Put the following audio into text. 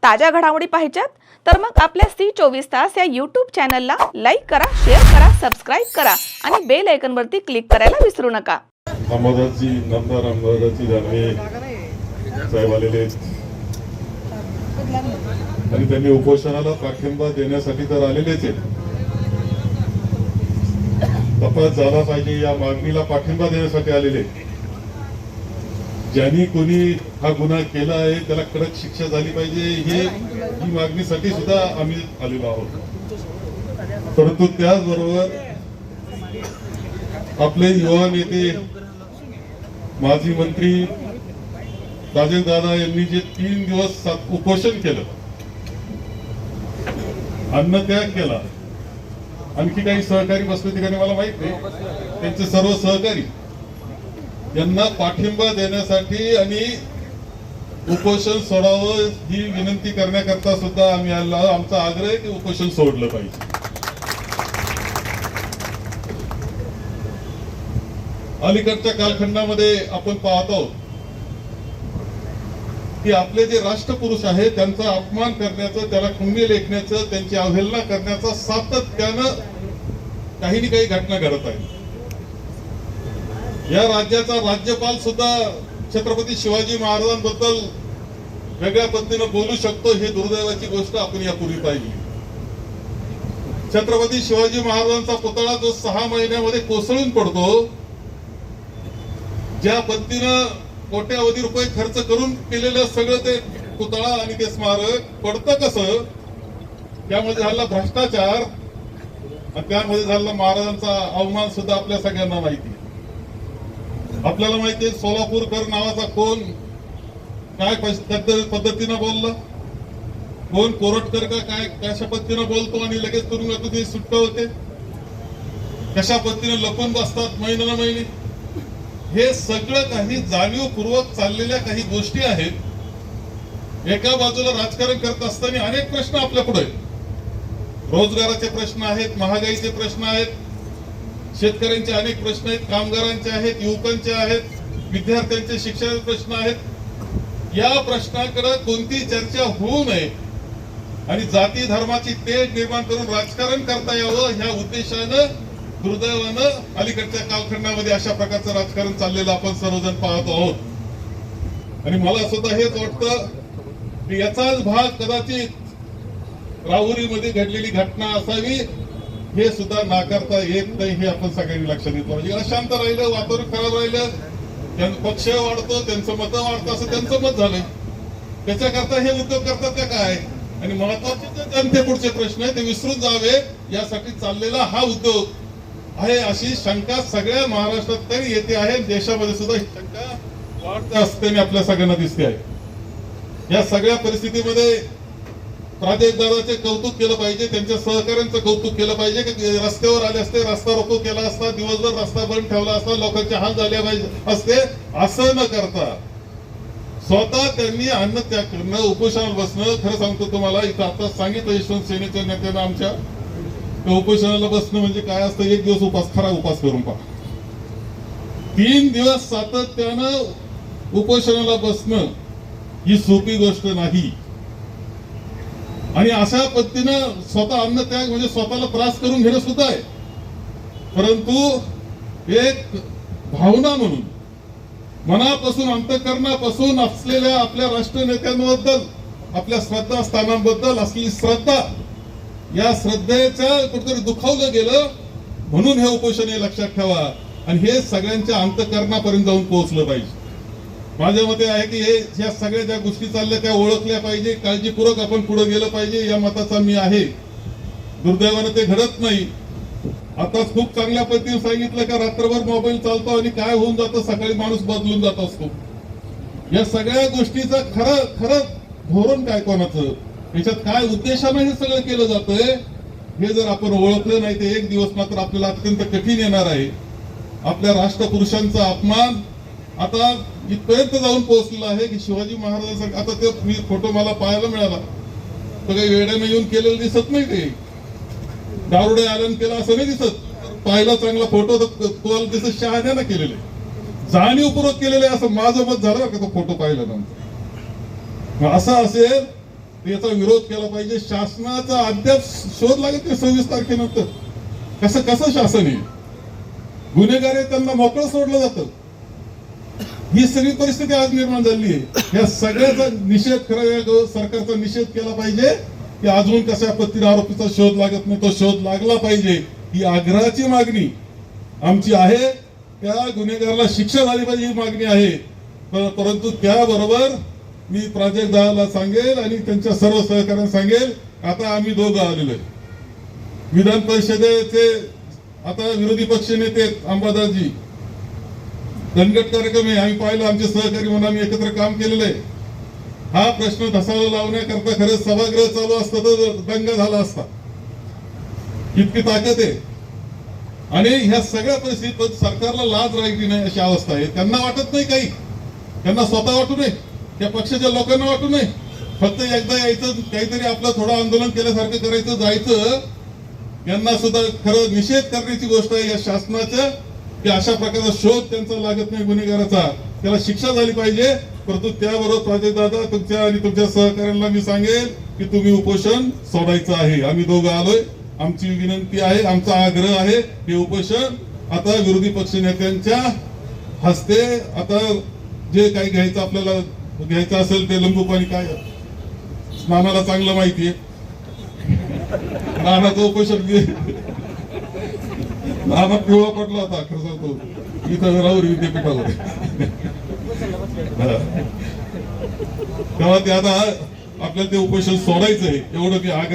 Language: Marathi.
ताज्या घडामोडी पाहिजेत तर मग आपल्या C24 तास या YouTube चॅनलला लाईक करा, शेअर करा, सबस्क्राईब करा आणि बेल आयकॉनवरती क्लिक करायला विसरू नका. अंबादासजी नमदार अंबादासजी दानवे साहेब आलेले आहेत आणि त्यांनी उपोषणाला पाठिंबा देण्यासाठी तर आलेलेच आहेत. तपास झाला पाहिजे या मागणीला पाठिंबा देण्यासाठी आलेले. ज्यांनी कोणी हा गुन्हा केला आहे त्याला कडक शिक्षा झाली पाहिजे ही मागणीसाठी सुद्धा आम्ही आलेलो आहोत. परंतु त्याचबरोबर आपले युवा नेते माजी मंत्री राजेंद्रदादा यांनी जे 3 दिवस उपोषण केलं, अन्नत्याग केला, आणखी काही सहकारी बसले ठिकाणी मला माहित नाही, त्यांचे सर्व सहकारी यांना पाठिंबा देण्यासाठी आणि उपोषण सोडावं ही विनंती करण्याकरता सुद्धा आम्ही आमचा आग्रह आहे की उपोषण सोडलं पाहिजे. अलीकडच्या कालखंडामध्ये आपण पाहतो की आपले जे राष्ट्रपुरुष आहेत त्यांचा अपमान करण्याचं, त्याला खंबी लेखण्याचं, त्यांची अवहेलना करण्याचा सातत्यानं काही ना काही घटना घडत आहेत. या राज्याचा राज्यपाल सुद्धा छत्रपती शिवाजी महाराजांबद्दल वेगळ्या पद्धतीने बोलू शकतो, हे दुर्दैवाची गोष्ट आपण यापूर्वी पाहिली. छत्रपती शिवाजी महाराजांचा पुतळा जो 6 महिन्यामध्ये कोसळून पडतो, ज्या पद्धतीनं कोट्यावधी रुपये खर्च करून केलेलं सगळं ते पुतळा आणि ते स्मारक पडतं कसं, त्यामध्ये झाला भ्रष्टाचार आणि त्यामध्ये झालेला महाराजांचा अवमान सुद्धा आपल्या सगळ्यांना माहिती. आपल्याला माहिती आहे सोलापूरकर नावाचा कोण काय पद्धतीनं बोलला, कोण कोरटकर का काय कशा पद्धतीनं बोलतो आणि लगेच तुरुंगातून ते सुटका होते, कशा पद्धतीने लपून बसतात महिन्याला महिने. हे सगळं काही जाणीवपूर्वक चाललेल्या काही गोष्टी आहेत. एका बाजूला राजकारण करत असताना अनेक प्रश्न आपल्या पुढे, रोजगाराचे प्रश्न आहेत, महागाईचे प्रश्न आहेत, शेतकऱ्यांचे अनेक प्रश्न आहेत, कामगारांचे आहेत, युवकांचे आहेत, विद्यार्थ्यांचे शिक्षणाचे प्रश्न आहेत. या प्रश्नाकडे कोणती चर्चा होऊ नये आणि जाती धर्माची तेढ निर्माण करून राजकारण करता यावं ह्या उद्देशानं दुर्दैवानं अलीकडच्या कालखंडामध्ये अशा प्रकारचं राजकारण चाललेलं आपण सर्वजण पाहत आहोत. आणि मला सुद्धा हेच वाटतं की याचाच भाग कदाचित राहुरीमध्ये घडलेली घटना असावी, हे सुद्धा नाकारता येत नाही, हे आपण सगळ्यांनी लक्षात घेतलं पाहिजे. शांत राहिलं, वातावरण खराब राहिलं, पक्ष वाढतो, त्यांचं मत वाढतं असं त्यांचं मत झालंय. त्याच्याकरता हे उद्योग करतात त्या काय, आणि महत्वाचे जे जनतेपुढचे प्रश्न आहे ते विसरून जावे यासाठी चाललेला हा उद्योग आहे, अशी शंका सगळ्या महाराष्ट्रात तरी येते आहे. देशामध्ये सुद्धा ही शंका वाढत असताना आपल्या सगळ्यांना दिसते आहे. या सगळ्या परिस्थितीमध्ये प्राजक्तदादाचे कौतुक केलं पाहिजे, त्यांच्या सहकार्यांचं कौतुक केलं पाहिजे की रस्त्यावर आले असते, रस्ता रोको केला असता, दिवसभर रस्ता बंद ठेवला असता, लोकांचे हाल झाले असते. असं न करता स्वतः त्यांनी अन्नत्याग करणं, उपोषणाला बसणं. खरं सांगतो तुम्हाला, इथं आता सांगितलं यशवंत सेनेच्या नेत्यांना आमच्या, उपोषणाला बसणं म्हणजे काय असतं, एक दिवस उपास, खरा उपास करून पहा. 3 दिवस सातत्यानं उपोषणाला बसणं ही सोपी गोष्ट नाही. आणि अशा पद्धतीनं स्वतः अन्नत्याग म्हणजे स्वतःला त्रास करून घेणं सुद्धा आहे. परंतु एक भावना म्हणून मनापासून, अंतःकरणापासून असलेल्या आपल्या राष्ट्रीय नेत्यांबद्दल, आपल्या श्रद्धास्थानांबद्दल असलेली श्रद्धा, या श्रद्धेच्या कुठेतरी दुखावलं गेलं म्हणून हे उपोषण हे लक्षात ठेवा आणि हे सगळ्यांच्या अंतःकरणापर्यंत जाऊन पोहोचलं पाहिजे. माझ्या मते आहे की ह्या सगळ्या ज्या गोष्टी चालल्या त्या ओळखल्या पाहिजे, काळजीपूर्वक आपण पुढे गेलं पाहिजे, या मताचा मी आहे. दुर्दैवानं ते घडत नाही. आता खूप चांगल्या पद्धतीने सांगितलं का रात्रभर मोबाईल चालतो आणि काय होऊन जातं, सकाळी माणूस बदलून जात असतो. या सगळ्या गोष्टीचं खरं धोरण काय, कोणाचं, याच्यात काय उद्देशानं हे सगळं केलं जातंय, हे जर आपण ओळखलं नाही तर एक दिवस मात्र आपल्याला अत्यंत कठीण येणार आहे. आपल्या राष्ट्रपुरुषांचा अपमान आता इथपर्यंत जाऊन पोहोचलेला आहे की शिवाजी महाराजांचा, आता ते मी फोटो मला पाहायला मिळाला, तो काही वेड्याने येऊन केलेलं दिसत नाही, ते दारुडे आलन केलं असं नाही दिसत. पाहिला चांगला फोटो तर तुम्हाला दिसत शहाण्यानं केलेले, जाणीवपूर्वक केलेले असं माझं मत झालं का तो फोटो पाहिल्यानंतर. असं असेल याचा विरोध केला पाहिजे. शासनाचा अद्याप शोध लागत नाही 26 तारखेनंतर. कसं कसं शासन आहे? गुन्हेगार आहे त्यांना मोकळं सोडलं जातं. ही सगळी परिस्थिती आज निर्माण झाली आहे. या सगळ्याचा निषेध खरं सरकारचा निषेध केला पाहिजे की अजून कशा पद्धतीने आरोपीचा शोध लागत नाही, तो शोध लागला पाहिजे. ही आग्रहाची मागणी आमची आहे. त्या गुन्हेगाराला शिक्षा झाली पाहिजे ही मागणी आहे. परंतु त्याबरोबर मी प्राजक्ताला सांगेल आणि त्यांच्या सर्व सहकार्यांना सांगेल, आता आम्ही दोघं आलेलो आहे. विधान परिषदेचे आता विरोधी पक्ष नेते अंबादासजी, दणकट कार्यक्रम आहे. आम्ही पाहिलं, आमचे सहकारी म्हणून आम्ही एकत्र काम केलेलं आहे. हा प्रश्न धसाला लावण्याकरता खरंच सभागृह चालू असतं तर दंगा झाला असता. इतकी ताकद आहे. आणि ह्या सगळ्या परिस्थितीत सरकारला लाज राहिली नाही अशी अवस्था आहे. त्यांना वाटत नाही काही, त्यांना स्वतः वाटू नये, त्या पक्षाच्या लोकांना वाटू नये. फक्त एकदा यायचं, काहीतरी आपलं थोडं आंदोलन केल्यासारखं करायचं, जायचं. यांना सुद्धा खरं निषेध करण्याची गोष्ट आहे या शासनाच्या की अशा प्रकारचा शोध त्यांचा लागत नाही गुन्हेगाराचा. त्याला शिक्षा झाली पाहिजे. परंतु त्याबरोबर प्राजक्तदादा तुमच्या आणि तुमच्या सहकार्यांना मी सांगेल की तुम्ही उपोषण सोडायचं आहे. आम्ही दोघं आलोय. आमची विनंती आहे, आमचा आग्रह आहे, हे उपोषण आता विरोधी पक्ष नेत्यांच्या हस्ते आता जे काही घ्यायचं आपल्याला घ्यायचं असेल ते लिंबू पाणी काय नानाला चांगलं माहितीये. नानाचं उपोषण नाना पिवळा पडला होता खरं सांगतो इथं राहुरी विद्यापीठावर. तेव्हा ते आता आपल्याला ते उपोषण सोडायचंय एवढं मी आग्रह